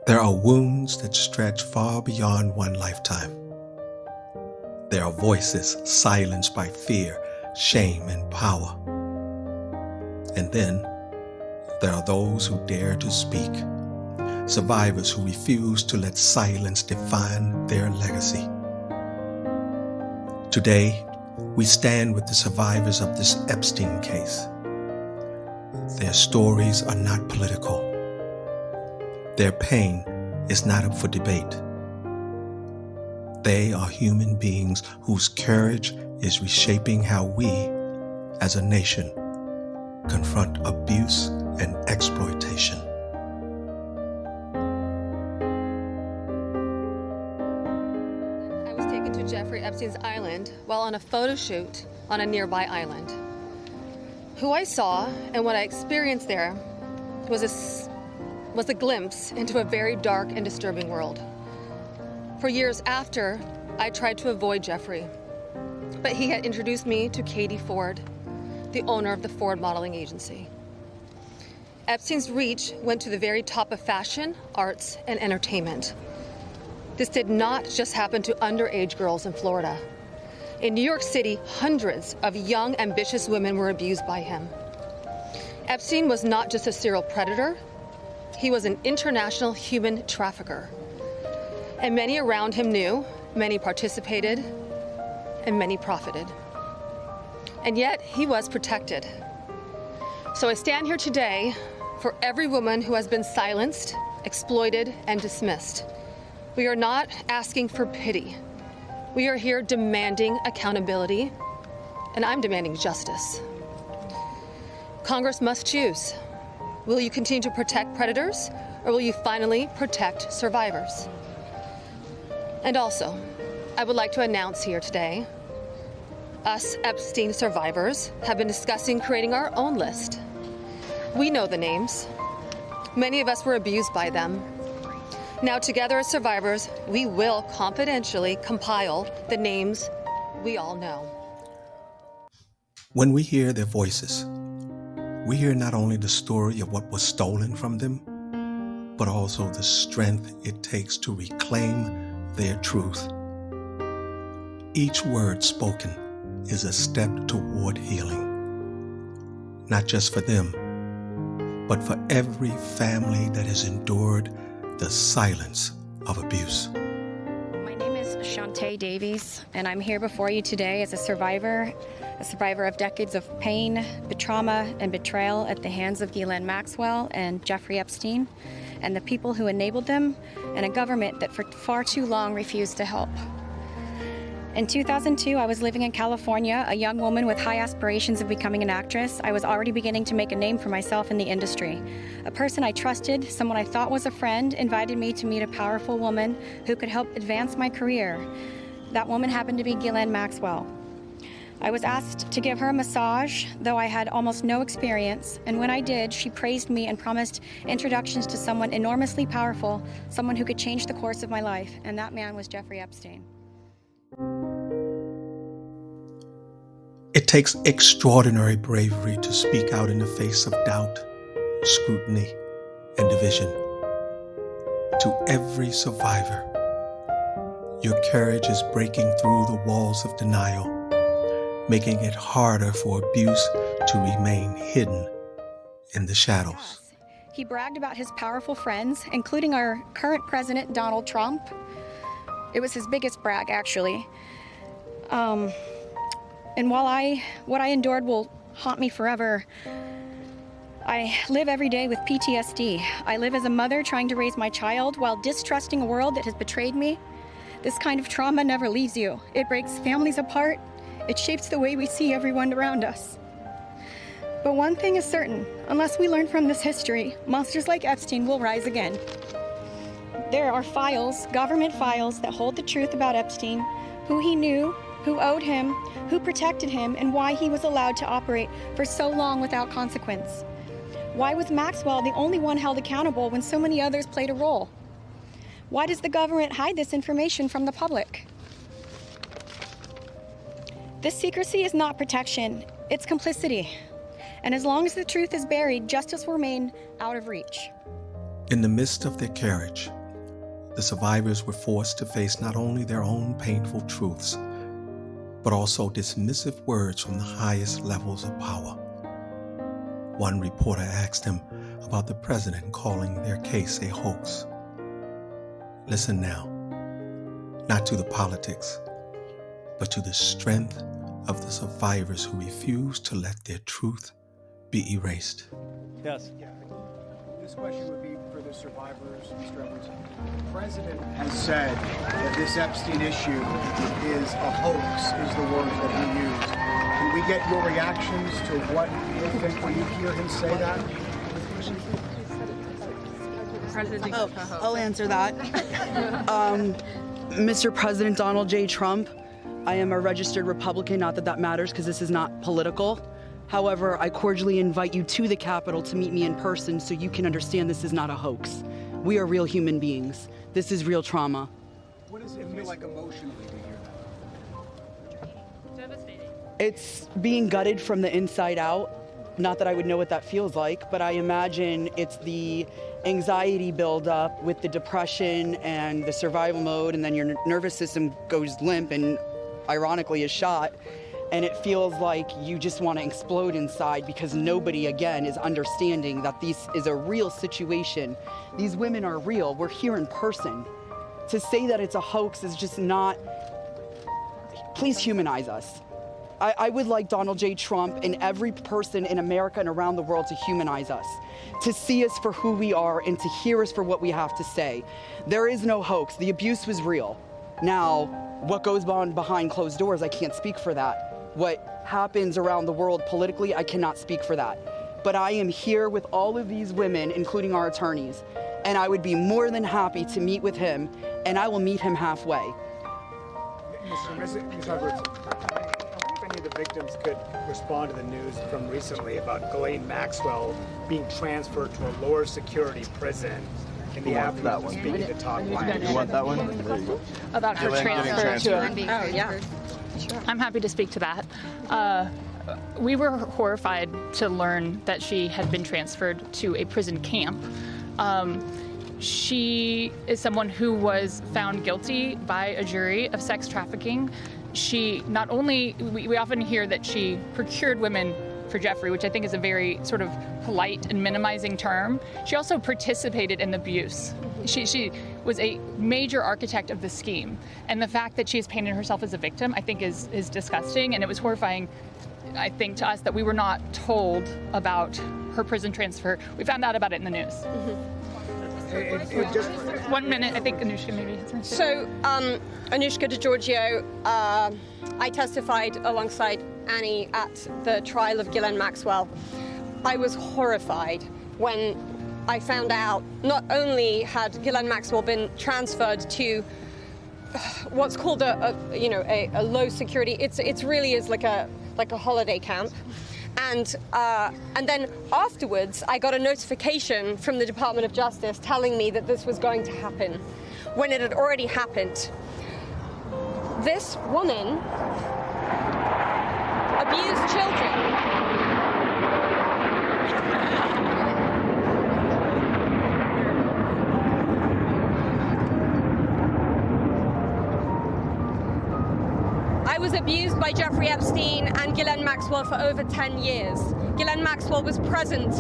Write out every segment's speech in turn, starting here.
There are wounds that stretch far beyond one lifetime. There are voices silenced by fear, shame, and power. And then there are those who dare to speak, survivors who refuse to let silence define their legacy. Today, we stand with the survivors of this Epstein case. Their stories are not political. Their pain is not up for debate. They are human beings whose courage is reshaping how we, as a nation, confront abuse and exploitation. I was taken to Jeffrey Epstein's island while on a photo shoot on a nearby island. Who I saw and what I experienced there was a glimpse into a very dark and disturbing world. For years after, I tried to avoid Jeffrey, but he had introduced me to Katie Ford, the owner of the Ford Modeling Agency. Epstein's reach went to the very top of fashion, arts, and entertainment. This did not just happen to underage girls in Florida. In New York City, hundreds of young, ambitious women were abused by him. Epstein was not just a serial predator, he was an international human trafficker. And many around him knew, many participated, and many profited. And yet, he was protected. So I stand here today for every woman who has been silenced, exploited, and dismissed. We are not asking for pity. We are here demanding accountability, and I'm demanding justice. Congress must choose. Will you continue to protect predators, or will you finally protect survivors? And also, I would like to announce here today, us Epstein survivors have been discussing creating our own list. We know the names. Many of us were abused by them. Now, together as survivors, we will confidentially compile the names we all know. When we hear their voices, we hear not only the story of what was stolen from them, but also the strength it takes to reclaim their truth. Each word spoken is a step toward healing, not just for them, but for every family that has endured the silence of abuse. My name is Shantae Davies, and I'm here before you today as a survivor of decades of pain, trauma, and betrayal at the hands of Ghislaine Maxwell and Jeffrey Epstein, and the people who enabled them, and a government that for far too long refused to help. In 2002, I was living in California, a young woman with high aspirations of becoming an actress. I was already beginning to make a name for myself in the industry. A person I trusted, someone I thought was a friend, invited me to meet a powerful woman who could help advance my career. That woman happened to be Ghislaine Maxwell. I was asked to give her a massage, though I had almost no experience, and when I did, she praised me and promised introductions to someone enormously powerful, someone who could change the course of my life, and that man was Jeffrey Epstein. It takes extraordinary bravery to speak out in the face of doubt, scrutiny, and division. To every survivor, your courage is breaking through the walls of denial, making it harder for abuse to remain hidden in the shadows. Yes. He bragged about his powerful friends, including our current president, Donald Trump. It was his biggest brag, actually. And while what I endured will haunt me forever, I live every day with PTSD. I live as a mother trying to raise my child while distrusting a world that has betrayed me. This kind of trauma never leaves you. It breaks families apart. It shapes the way we see everyone around us. But one thing is certain, unless we learn from this history, monsters like Epstein will rise again. There are files, government files, that hold the truth about Epstein, who he knew, who owed him, who protected him, and why he was allowed to operate for so long without consequence. Why was Maxwell the only one held accountable when so many others played a role? Why does the government hide this information from the public? This secrecy is not protection, it's complicity. And as long as the truth is buried, justice will remain out of reach. In the midst of their courage, the survivors were forced to face not only their own painful truths, but also dismissive words from the highest levels of power. One reporter asked him about the president calling their case a hoax. Listen now, not to the politics, but to the strength of the survivors who refuse to let their truth be erased. Yes. Yeah. This question would be for the survivors, Mr. Edwards. The president has said that this Epstein issue is a hoax, is the word that he used. Can we get your reactions to what you think when you hear him say that? I'll answer that. Mr. President Donald J. Trump, I am a registered Republican, not that that matters because this is not political. However, I cordially invite you to the Capitol to meet me in person so you can understand this is not a hoax. We are real human beings. This is real trauma. What does it feel like emotionally to hear that? Devastating. It's being gutted from the inside out. Not that I would know what that feels like, but I imagine it's the anxiety buildup with the depression and the survival mode, and then your nervous system goes limp and ironically is shot. And it feels like you just want to explode inside because nobody, again, is understanding that this is a real situation. These women are real. We're here in person. To say that it's a hoax is just not... Please humanize us. I would like Donald J. Trump and every person in America and around the world to humanize us, to see us for who we are and to hear us for what we have to say. There is no hoax. The abuse was real. Now, what goes on behind closed doors, I can't speak for that. What happens around the world politically, I cannot speak for that. But I am here with all of these women, including our attorneys, and I would be more than happy to meet with him, and I will meet him halfway. Ms. Edwards, if any of the victims could respond to the news from recently about Ghislaine Maxwell being transferred to a lower security prison in the aftermath of speaking to Todd Blanche. You want that one? There you go. About her transfer to Oh, yeah. Sure. I'm happy to speak to that. We were horrified to learn that she had been transferred to a prison camp. She is someone who was found guilty by a jury of sex trafficking. She not only, we often hear that she procured women for Jeffrey, which I think is a very sort of polite and minimizing term. She also participated in the abuse. She was a major architect of the scheme. And the fact that she's painted herself as a victim, I think is disgusting. And it was horrifying, I think, to us that we were not told about her prison transfer. We found out about it in the news. Just 1 minute, I think Anushka maybe has something to say. So, Anushka DiGiorgio, I testified alongside Annie at the trial of Ghislaine Maxwell. I was horrified when I found out not only had Ghislaine Maxwell been transferred to what's called a low security. It's really is like a holiday camp. And then afterwards, I got a notification from the Department of Justice telling me that this was going to happen when it had already happened. This woman abused children. I was abused by Jeffrey Epstein and Ghislaine Maxwell for over 10 years. Ghislaine Maxwell was present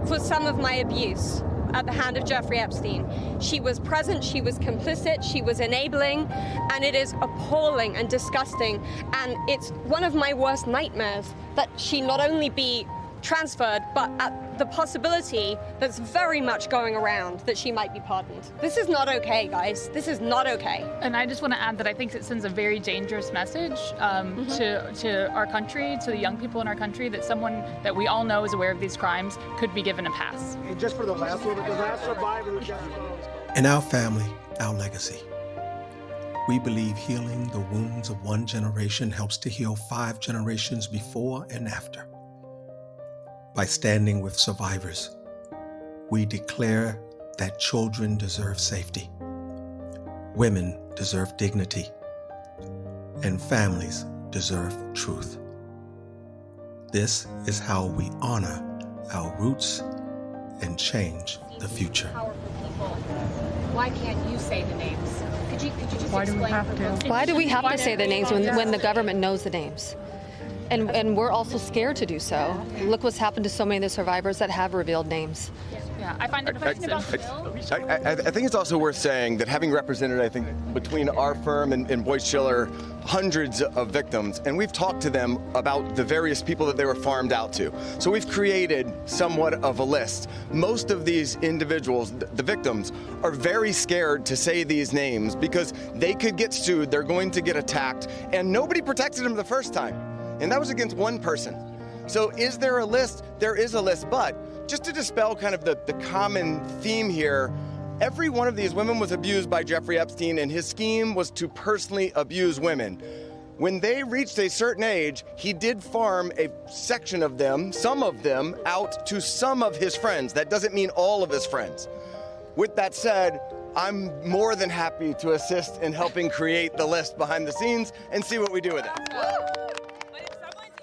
for some of my abuse at the hand of Jeffrey Epstein. She was present, she was complicit, she was enabling, and it is appalling and disgusting. And it's one of my worst nightmares that she not only be transferred, but at the possibility that's very much going around that she might be pardoned. This is not okay, guys. This is not okay. And I just want to add that I think it sends a very dangerous message to our country, to the young people in our country, that someone that we all know is aware of these crimes could be given a pass. And just for the last one, the last survivor who just In our family, our legacy, we believe healing the wounds of one generation helps to heal 5 generations before and after. By standing with survivors, we declare that children deserve safety, women deserve dignity, and families deserve truth. This is how we honor our roots and change the future. Powerful people. Why can't you say the names? Could you just Why do we explain have for to? both? Why do we have to say the names when the government knows the names? And we're also scared to do so. Look what's happened to so many of the survivors that have revealed names. Yeah, I find the question about the bill. I think it's also worth saying that having represented, I think, between our firm and Boyce Schiller, hundreds of victims, and we've talked to them about the various people that they were farmed out to. So we've created somewhat of a list. Most of these individuals, the victims, are very scared to say these names because they could get sued, they're going to get attacked, and nobody protected them the first time. And that was against one person. So is there a list? There is a list, but just to dispel kind of the common theme here, every one of these women was abused by Jeffrey Epstein, and his scheme was to personally abuse women. When they reached a certain age, he did farm a section of them, some of them, out to some of his friends. That doesn't mean all of his friends. With that said, I'm more than happy to assist in helping create the list behind the scenes and see what we do with it.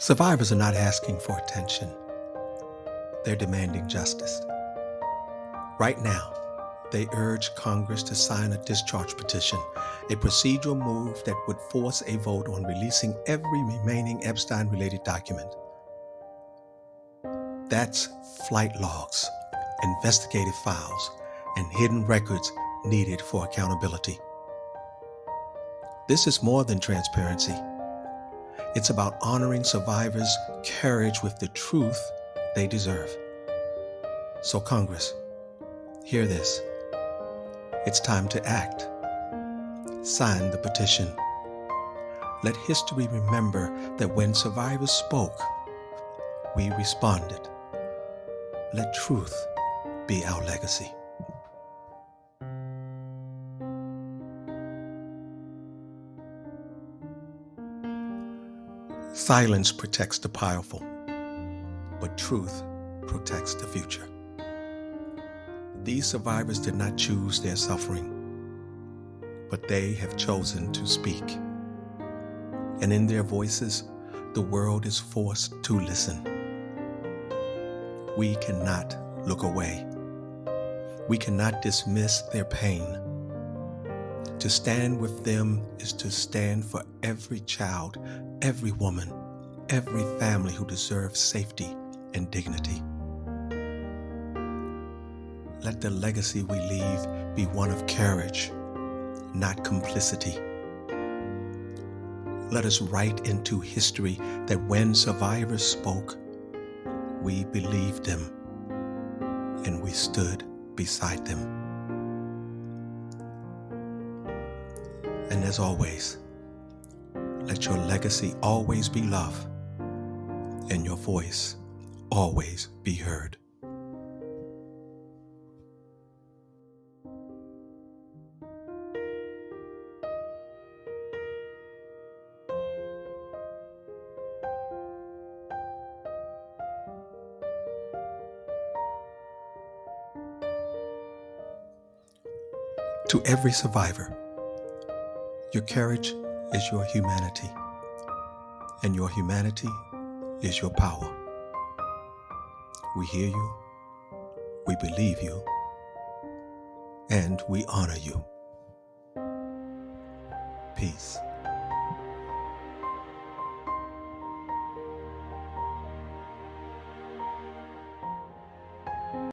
Survivors are not asking for attention. They're demanding justice. Right now, they urge Congress to sign a discharge petition, a procedural move that would force a vote on releasing every remaining Epstein-related document. That's flight logs, investigative files, and hidden records needed for accountability. This is more than transparency. It's about honoring survivors' courage with the truth they deserve. So Congress, hear this. It's time to act. Sign the petition. Let history remember that when survivors spoke, we responded. Let truth be our legacy. Silence protects the powerful, but truth protects the future. These survivors did not choose their suffering, but they have chosen to speak. And in their voices, the world is forced to listen. We cannot look away. We cannot dismiss their pain. To stand with them is to stand for every child, every woman, every family who deserves safety and dignity. Let the legacy we leave be one of courage, not complicity. Let us write into history that when survivors spoke, we believed them and we stood beside them. And as always, let your legacy always be love and your voice always be heard. To every survivor, your courage is your humanity, and your humanity is your power. We hear you, we believe you, and we honor you. Peace.